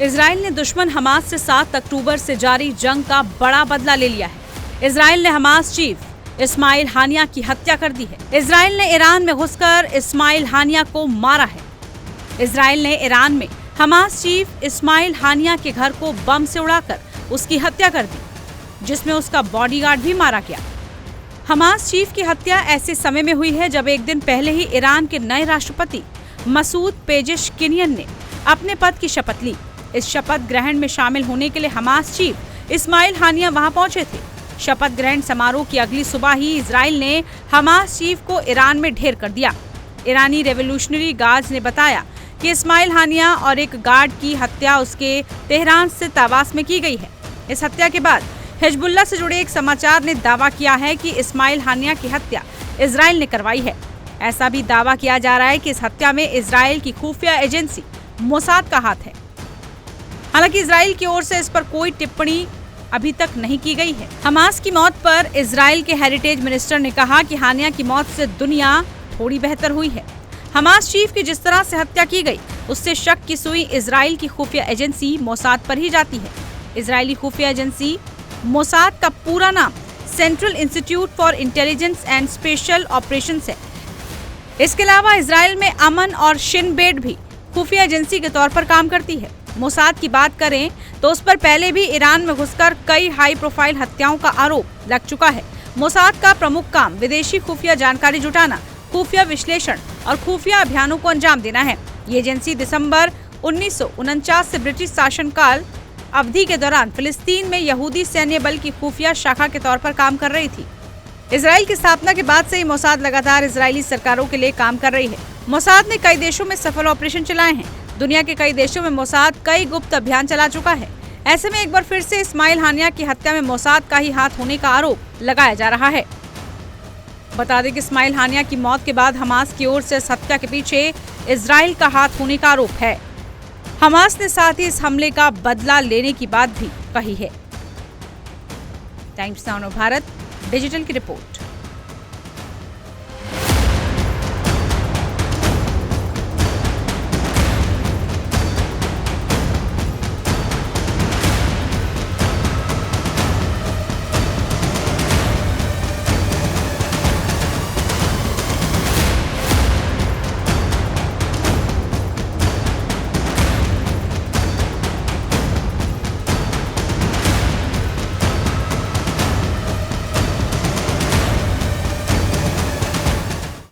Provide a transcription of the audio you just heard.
Israel ने दुश्मन Hamas से 7 अक्टूबर से जारी जंग का बड़ा बदला ले लिया है। इजराइल ने हमास चीफ इस्माइल हानिया की हत्या कर दी है। इजराइल ने ईरान में घुसकर इस्माइल हानिया को मारा है। इजराइल ने ईरान में हमास चीफ इस्माइल हानिया के घर को बम से उड़ाकर उसकी हत्या कर दी, जिसमें उसका बॉडीगार्ड भी मारा गया। हमास चीफ की हत्या ऐसे समय में हुई है जब एक दिन पहले ही ईरान के नए राष्ट्रपति मसूद पेजेशकिनियन ने अपने पद की शपथ ली। इस शपथ ग्रहण में शामिल होने के लिए हमास चीफ इस्माइल हानिया वहां पहुंचे थे। शपथ ग्रहण समारोह की अगली सुबह ही इजराइल ने हमास चीफ को ईरान में ढेर कर दिया। ईरानी रेवोल्यूशनरी गार्ड्स ने बताया कि इस्माइल हानिया और एक गार्ड की हत्या उसके तेहरान स्थित आवास में की गई है। इस हत्या के बाद हिजबुल्लाह से जुड़े एक समाचार ने दावा किया है कि इस्माइल हानिया की हत्या इजराइल ने करवाई है। ऐसा भी दावा किया जा रहा है कि इस हत्या में इजराइल की खुफिया एजेंसी मोसाद का हाथ है। हालांकि इजराइल की ओर से इस पर कोई टिप्पणी अभी तक नहीं की गई है। हमास की मौत पर इजराइल के हेरिटेज मिनिस्टर ने कहा कि हानिया की मौत से दुनिया थोड़ी बेहतर हुई है। हमास चीफ की जिस तरह से हत्या की गई, उससे शक की सुई इजराइल की खुफिया एजेंसी मोसाद पर ही जाती है। इजरायली खुफिया एजेंसी मोसाद का पूरा नाम central institute for intelligence and special operations है। इसके अलावा इजराइल में अमन और शिन बेट भी खुफिया एजेंसी के तौर पर काम करती है। मोसाद की बात करें तो उस पर पहले भी ईरान में घुसकर कई हाई प्रोफाइल हत्याओं का आरोप लग चुका है। मोसाद का प्रमुख काम विदेशी खुफिया जानकारी जुटाना, खुफिया विश्लेषण और खुफिया अभियानों को अंजाम देना है। ये एजेंसी दिसंबर 1949 से ब्रिटिश शासनकाल अवधि के दौरान फिलिस्तीन में यहूदी सैन्य बल की खुफिया शाखा के तौर पर काम कर रही थी। इजराइल की स्थापना के बाद से ही मोसाद लगातार इजरायली सरकारों के लिए काम कर रही है। मोसाद ने कई देशों में सफल ऑपरेशन चलाए हैं। दुनिया के कई देशों में मोसाद कई गुप्त अभियान चला चुका है। ऐसे में एक बार फिर से इस्माइल हानिया की हत्या में मोसाद का ही हाथ होने का आरोप लगाया जा रहा है। बता दें कि इस्माइल हानिया की मौत के बाद हमास की ओर से इस हत्या के पीछे इजराइल का हाथ होने का आरोप है। हमास ने साथ ही इस हमले का बदला लेने की बात भी कही है। टाइम्स नाउ भारत डिजिटल की रिपोर्ट।